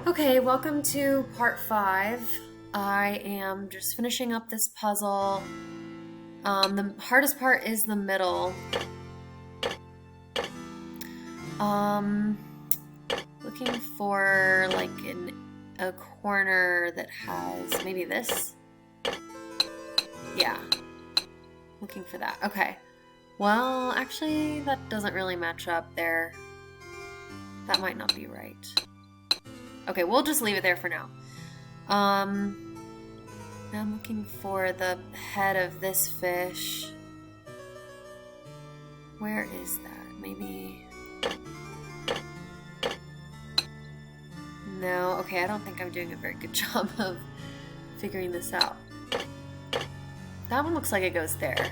Okay, welcome to part 5. I am just finishing up this puzzle. The hardest part is the middle. Looking for like a corner that has maybe this. Yeah, looking for that. Okay. Well, actually, that doesn't really match up there. That might not be right. Okay, we'll just leave it there for now. I'm looking for the head of this fish. Where is that? Maybe... No, okay, I don't think I'm doing a very good job of figuring this out. That one looks like it goes there.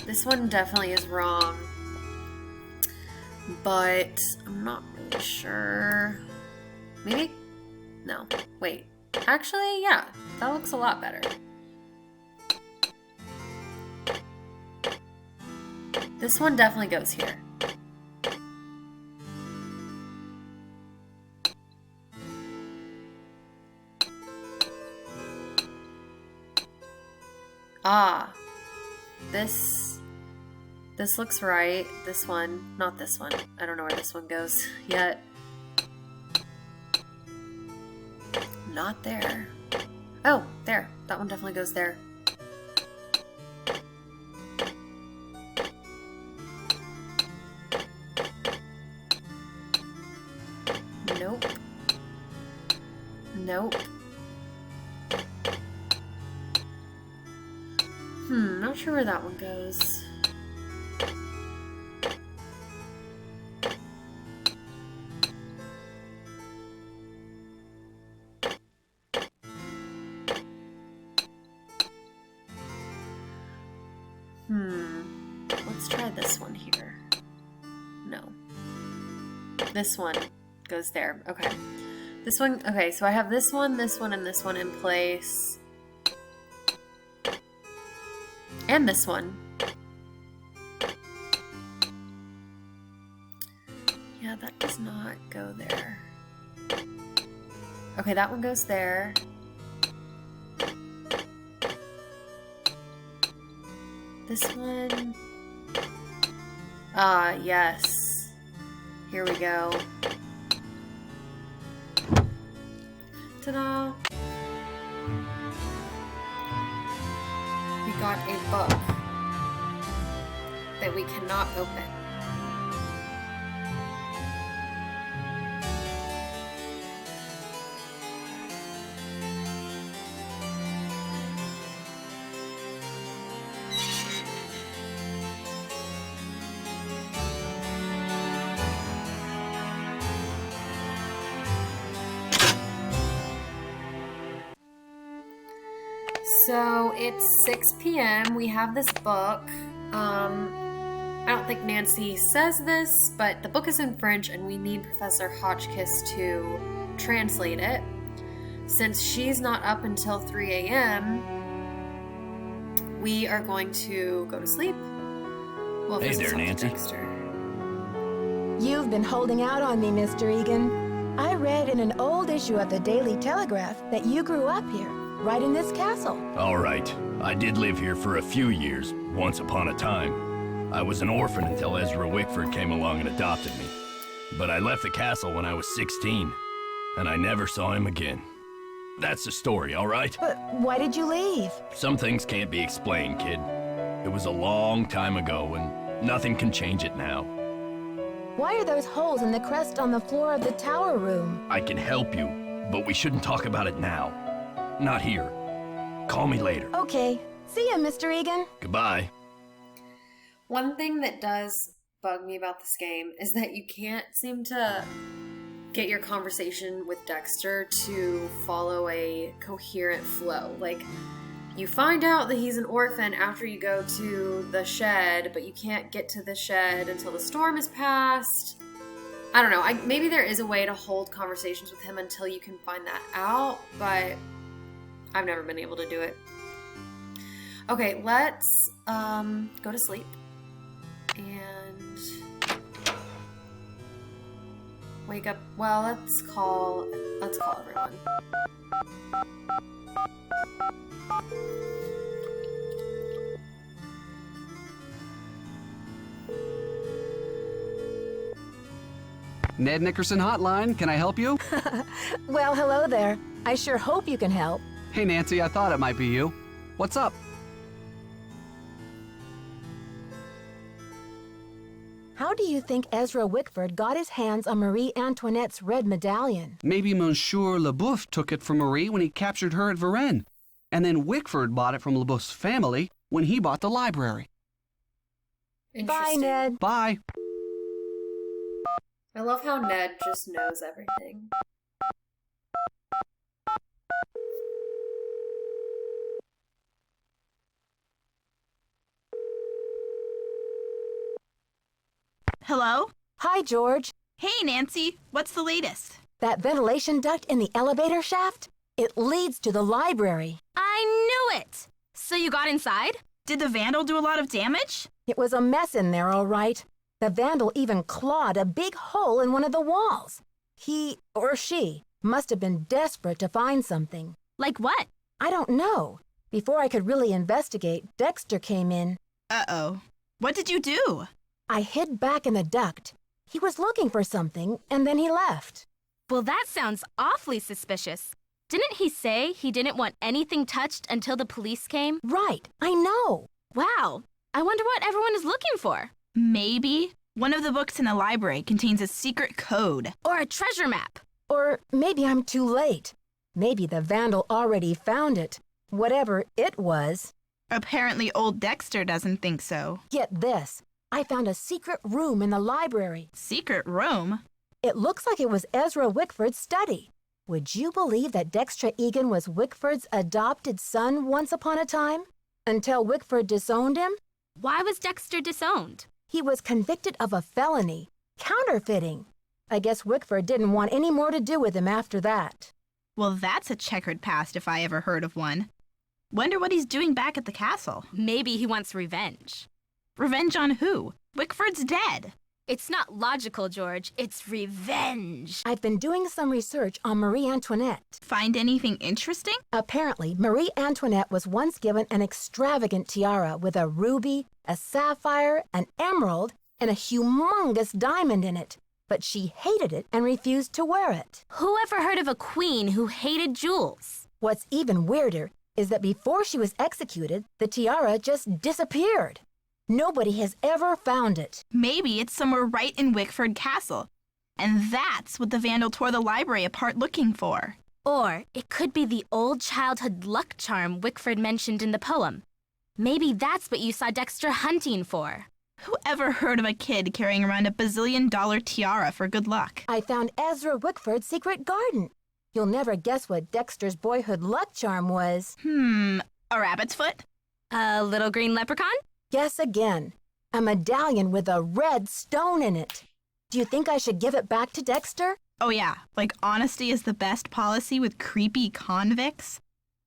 This one definitely is wrong. But I'm not really sure. Maybe? No. Wait. Actually, yeah. That looks a lot better. This one definitely goes here. Ah. This looks right. This one. Not this one. I don't know where this one goes yet. Not there. Oh, there. That one definitely goes there. Nope. Nope. Not sure where that one goes. Let's try this one here. No. This one goes there. Okay. This one, okay, so I have this one, and this one in place. And this one. Yeah, that does not go there. Okay, that one goes there. This one. Ah, yes. Here we go. Ta-da! We got a book that we cannot open. So it's 6 p.m. We have this book. I don't think Nancy says this, but the book is in French and we need Professor Hotchkiss to translate it. Since she's not up until 3 a.m., we are going to go to sleep. Well, hey there, Nancy. Dexter. You've been holding out on me, Mr. Egan. I read in an old issue of the Daily Telegraph that you grew up here. Right in this castle. All right. I did live here for a few years, once upon a time. I was an orphan until Ezra Wickford came along and adopted me. But I left the castle when I was 16, and I never saw him again. That's the story, all right? But why did you leave? Some things can't be explained, kid. It was a long time ago, and nothing can change it now. Why are those holes in the crest on the floor of the tower room? I can help you, but we shouldn't talk about it now. Not here. Call me later. Okay. See ya, Mr. Egan. Goodbye. One thing that does bug me about this game is that you can't seem to get your conversation with Dexter to follow a coherent flow. Like, you find out that he's an orphan after you go to the shed, but you can't get to the shed until the storm is past. I don't know. Maybe there is a way to hold conversations with him until you can find that out, but I've never been able to do it. Okay, let's go to sleep. And Wake up. Well, let's call everyone. Ned Nickerson Hotline, can I help you? Well, hello there. I sure hope you can help. Hey Nancy, I thought it might be you. What's up? How do you think Ezra Wickford got his hands on Marie Antoinette's red medallion? Maybe Monsieur Leboeuf took it from Marie when he captured her at Varennes. And then Wickford bought it from Leboeuf's family when he bought the library. Bye, Interesting. Ned. Bye. I love how Ned just knows everything. Hello? Hi, George. Hey, Nancy. What's the latest? That ventilation duct in the elevator shaft? It leads to the library. I knew it! So you got inside? Did the vandal do a lot of damage? It was a mess in there, all right. The vandal even clawed a big hole in one of the walls. He, or she, must have been desperate to find something. Like what? I don't know. Before I could really investigate, Dexter came in. Uh-oh. What did you do? I hid back in the duct. He was looking for something, and then he left. Well, that sounds awfully suspicious. Didn't he say he didn't want anything touched until the police came? Right, I know. Wow. I wonder what everyone is looking for. Maybe one of the books in the library contains a secret code. Or a treasure map. Or maybe I'm too late. Maybe the vandal already found it. Whatever it was. Apparently old Dexter doesn't think so. Get this. I found a secret room in the library. Secret room? It looks like it was Ezra Wickford's study. Would you believe that Dexter Egan was Wickford's adopted son once upon a time? Until Wickford disowned him? Why was Dexter disowned? He was convicted of a felony, counterfeiting. I guess Wickford didn't want any more to do with him after that. Well, that's a checkered past if I ever heard of one. Wonder what he's doing back at the castle. Maybe he wants revenge. Revenge on who? Wickford's dead. It's not logical, George. It's revenge. I've been doing some research on Marie Antoinette. Find anything interesting? Apparently, Marie Antoinette was once given an extravagant tiara with a ruby, a sapphire, an emerald, and a humongous diamond in it. But she hated it and refused to wear it. Who ever heard of a queen who hated jewels? What's even weirder is that before she was executed, the tiara just disappeared. Nobody has ever found it. Maybe it's somewhere right in Wickford Castle. And that's what the vandal tore the library apart looking for. Or it could be the old childhood luck charm Wickford mentioned in the poem. Maybe that's what you saw Dexter hunting for. Who ever heard of a kid carrying around a bazillion-dollar tiara for good luck? I found Ezra Wickford's secret garden. You'll never guess what Dexter's boyhood luck charm was. A rabbit's foot? A little green leprechaun? Guess again. A medallion with a red stone in it. Do you think I should give it back to Dexter? Oh yeah, like honesty is the best policy with creepy convicts?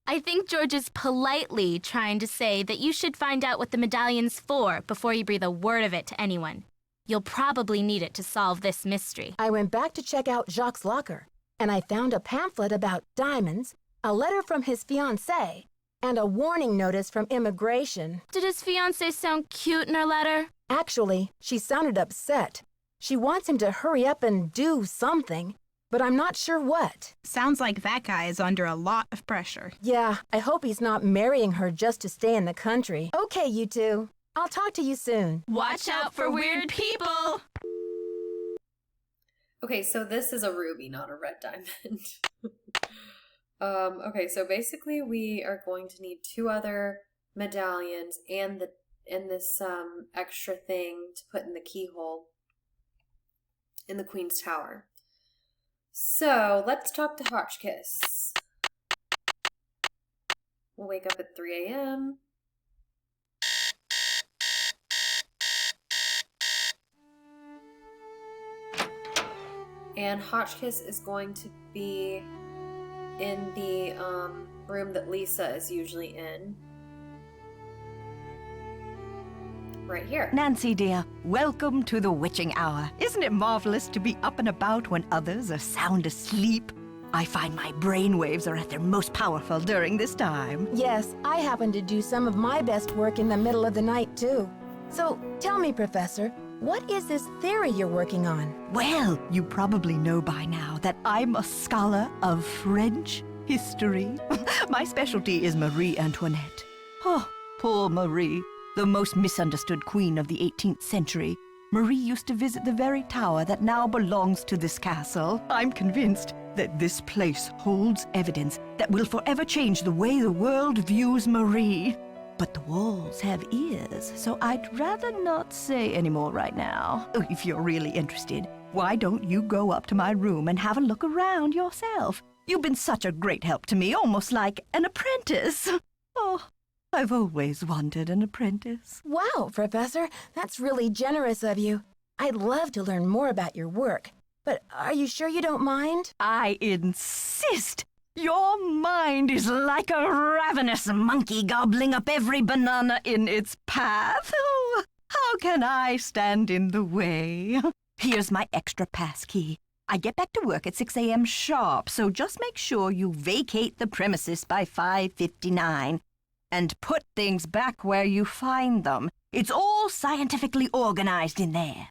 I think George is politely trying to say that you should find out what the medallion's for before you breathe a word of it to anyone. You'll probably need it to solve this mystery. I went back to check out Jacques' locker, and I found a pamphlet about diamonds, a letter from his fiancée, and a warning notice from immigration. Did his fiancée sound cute in her letter? Actually, she sounded upset. She wants him to hurry up and do something, but I'm not sure what. Sounds like that guy is under a lot of pressure. Yeah, I hope he's not marrying her just to stay in the country. Okay, you two. I'll talk to you soon. Watch out for weird people! Okay, so this is a ruby, not a red diamond. Okay, so basically we are going to need 2 other medallions and this extra thing to put in the keyhole in the Queen's Tower. So let's talk to Hotchkiss. We'll wake up at 3 a.m. And Hotchkiss is going to be in the room that Lisa is usually in. right here. Nancy, dear, welcome to the witching hour. Isn't it marvelous to be up and about when others are sound asleep? I find my brainwaves are at their most powerful during this time. Yes, I happen to do some of my best work in the middle of the night, too. So, tell me, Professor, what is this theory you're working on? Well, you probably know by now that I'm a scholar of French history. My specialty is Marie Antoinette. Oh, poor Marie, the most misunderstood queen of the 18th century. Marie used to visit the very tower that now belongs to this castle. I'm convinced that this place holds evidence that will forever change the way the world views Marie. But the walls have ears, so I'd rather not say any more right now. Oh, if you're really interested, why don't you go up to my room and have a look around yourself? You've been such a great help to me, almost like an apprentice. Oh, I've always wanted an apprentice. Wow, Professor, that's really generous of you. I'd love to learn more about your work. But are you sure you don't mind? I insist! Your mind is like a ravenous monkey gobbling up every banana in its path. Oh, how can I stand in the way? Here's my extra pass key. I get back to work at 6 a.m. sharp, so just make sure you vacate the premises by 5:59 and put things back where you find them. It's all scientifically organized in there.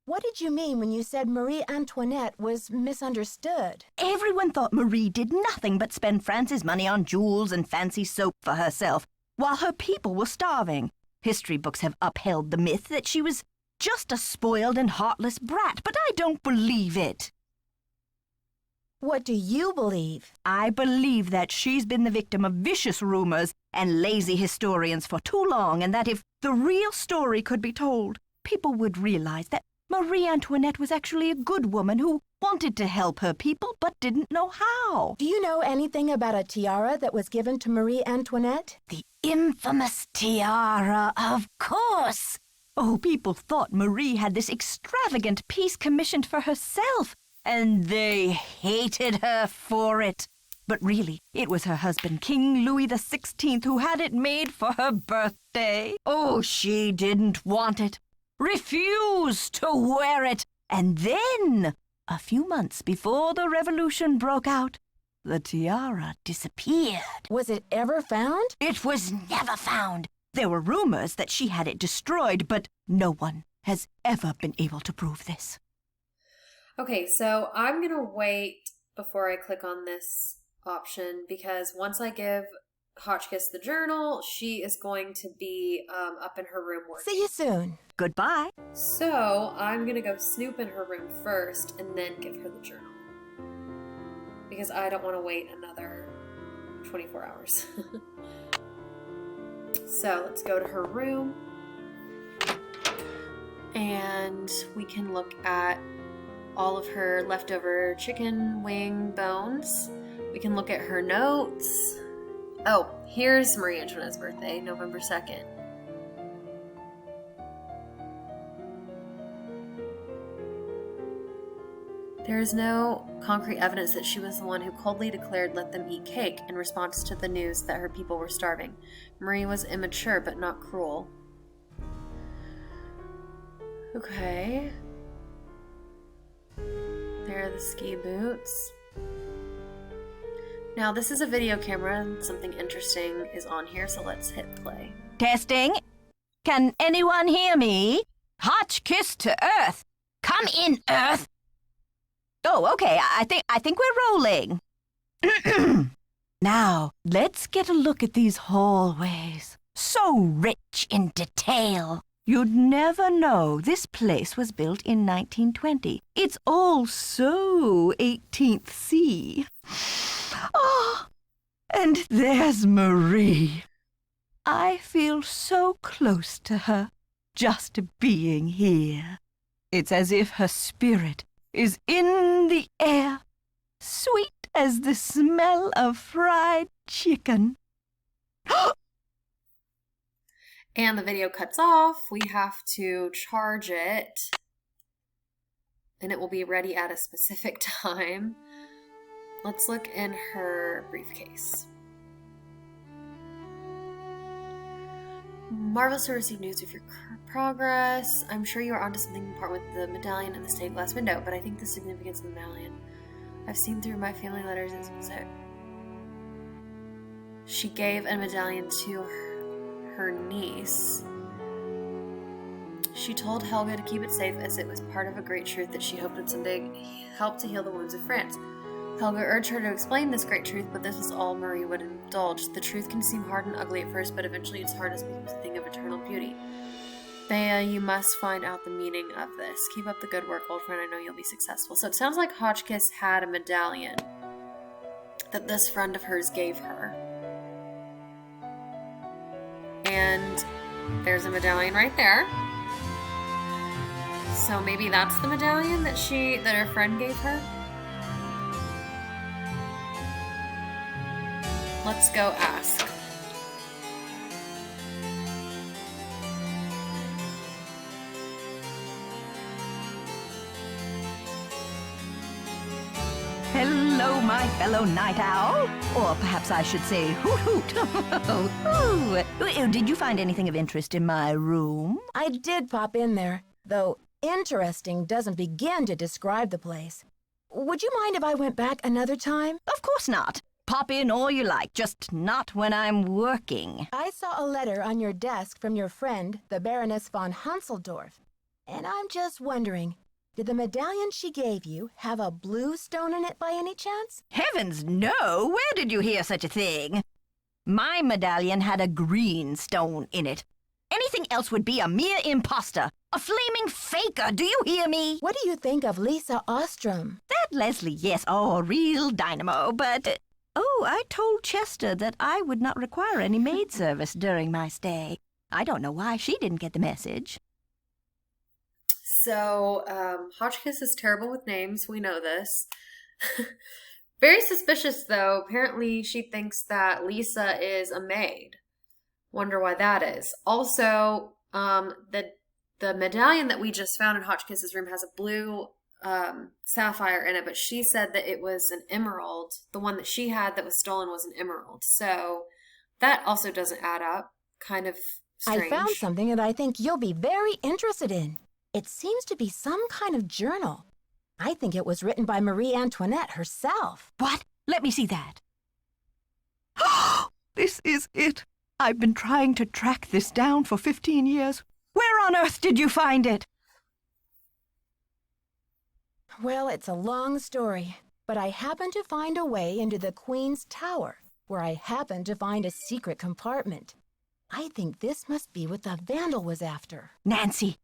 What did you mean when you said Marie Antoinette was misunderstood? Everyone thought Marie did nothing but spend France's money on jewels and fancy soap for herself, while her people were starving. History books have upheld the myth that she was just a spoiled and heartless brat, but I don't believe it. What do you believe? I believe that she's been the victim of vicious rumors and lazy historians for too long, and that if the real story could be told, people would realize that Marie Antoinette was actually a good woman who wanted to help her people but didn't know how. Do you know anything about a tiara that was given to Marie Antoinette? The infamous tiara, of course. Oh, people thought Marie had this extravagant piece commissioned for herself, and they hated her for it. But really, it was her husband, King Louis XVI, who had it made for her birthday. Oh, she didn't want it. Refused to wear it. And then, a few months before the revolution broke out, the tiara disappeared. Was it ever found? It was never found. There were rumors that she had it destroyed, but no one has ever been able to prove this. Okay, so I'm going to wait before I click on this option because once I give Hotchkiss the journal, she is going to be up in her room working. See you soon. Goodbye. So I'm going to go snoop in her room first and then give her the journal because I don't want to wait another 24 hours. So let's go to her room and we can look at all of her leftover chicken wing bones. We can look at her notes. Oh, here's Marie Antoinette's birthday, November 2nd. There is no concrete evidence that she was the one who coldly declared let them eat cake in response to the news that her people were starving. Marie was immature but not cruel. Okay. There are the ski boots. Now this is a video camera and something interesting is on here, so let's hit play. Testing. Can anyone hear me? Hotchkiss to Earth. Come in, Earth. Oh, okay. I think we're rolling. Now, let's get a look at these hallways. So rich in detail. You'd never know this place was built in 1920. It's all so 18th C. Oh, and there's Marie. I feel so close to her, just being here. It's as if her spirit is in the air, sweet as the smell of fried chicken. And the video cuts off. We have to charge it. And it will be ready at a specific time. Let's look in her briefcase. Marvelous to receive news of your Progress. I'm sure you are onto something important with the medallion and the stained glass window, but I think the significance of the medallion I've seen through my family letters is it. She gave a medallion to her niece. She told Helga to keep it safe as it was part of a great truth that she hoped would someday help to heal the wounds of France. Helga urged her to explain this great truth, but this was all Marie would indulge. The truth can seem hard and ugly at first, but eventually its hardness becomes a thing of eternal beauty. Bea, you must find out the meaning of this. Keep up the good work, old friend. I know you'll be successful. So it sounds like Hotchkiss had a medallion that this friend of hers gave her. And there's a medallion right there. So maybe that's the medallion that her friend gave her? Let's go ask. Hello, my fellow night owl. Or perhaps I should say hoot hoot. Ooh, did you find anything of interest in my room? I did pop in there, though interesting doesn't begin to describe the place. Would you mind if I went back another time? Of course not. Pop in all you like, just not when I'm working. I saw a letter on your desk from your friend, the Baroness von Hanseldorf. And I'm just wondering, did the medallion she gave you have a blue stone in it by any chance? Heavens, no! Where did you hear such a thing? My medallion had a green stone in it. Anything else would be a mere imposter, a flaming faker, do you hear me? What do you think of Lisa Ostrom? That Leslie, yes, oh, real dynamo, but... Oh, I told Chester that I would not require any maid service during my stay. I don't know why she didn't get the message. So, Hotchkiss is terrible with names. We know this. Very suspicious, though. Apparently, she thinks that Lisa is a maid. Wonder why that is. Also, the medallion that we just found in Hotchkiss's room has a blue sapphire in it, but she said that it was an emerald. The one that she had that was stolen was an emerald. So that also doesn't add up. Kind of strange. I found something that I think you'll be very interested in. It seems to be some kind of journal. I think it was written by Marie Antoinette herself. What? Let me see that. This is it. I've been trying to track this down for 15 years. Where on earth did you find it? Well, it's a long story, but I happened to find a way into the Queen's Tower, where I happened to find a secret compartment. I think this must be what the vandal was after. Nancy,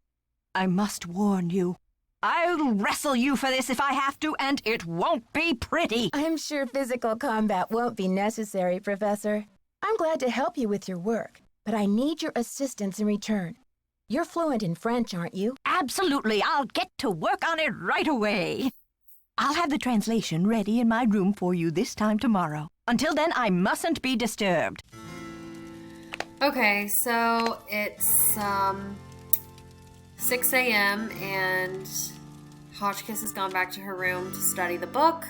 I must warn you. I'll wrestle you for this if I have to, and it won't be pretty. I'm sure physical combat won't be necessary, Professor. I'm glad to help you with your work, but I need your assistance in return. You're fluent in French, aren't you? Absolutely. I'll get to work on it right away. I'll have the translation ready in my room for you this time tomorrow. Until then, I mustn't be disturbed. Okay, so it's 6 a.m. and Hotchkiss has gone back to her room to study the book.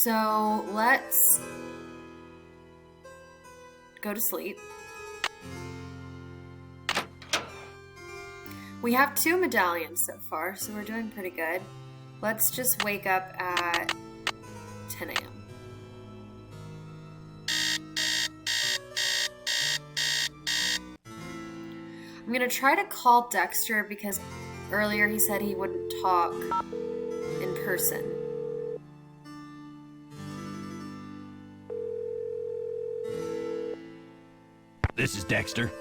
So let's go to sleep. We have 2 medallions so far, so we're doing pretty good. Let's just wake up at 10 a.m. I'm gonna try to call Dexter because earlier he said he wouldn't talk in person. This is Dexter.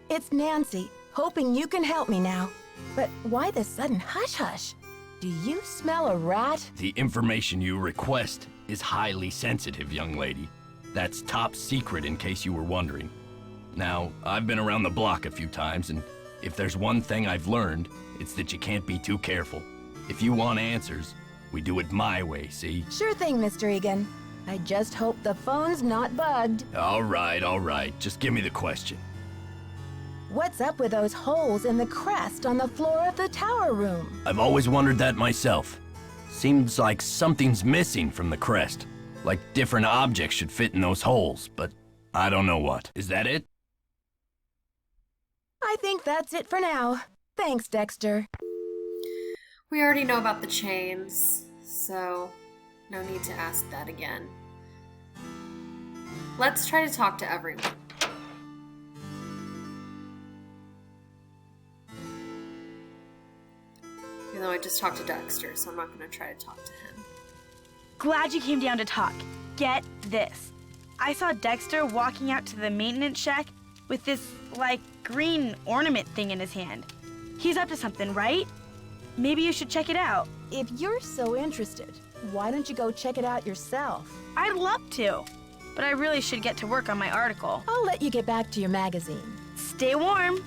It's Nancy, hoping you can help me now. But why the sudden hush-hush? Do you smell a rat? The information you request is highly sensitive, young lady. That's top secret in case you were wondering. Now, I've been around the block a few times, and if there's one thing I've learned, it's that you can't be too careful. If you want answers, we do it my way, see? Sure thing, Mr. Egan. I just hope the phone's not bugged. All right. Just give me the question. What's up with those holes in the crest on the floor of the tower room? I've always wondered that myself. Seems like something's missing from the crest. Like different objects should fit in those holes, but I don't know what. Is that it? I think that's it for now. Thanks, Dexter. We already know about the chains, so no need to ask that again. Let's try to talk to everyone. Even though I just talked to Dexter, so I'm not going to try to talk to him. Glad you came down to talk. Get this. I saw Dexter walking out to the maintenance shack with this, green ornament thing in his hand. He's up to something, right? Maybe you should check it out. If you're so interested, why don't you go check it out yourself? I'd love to, but I really should get to work on my article. I'll let you get back to your magazine. Stay warm.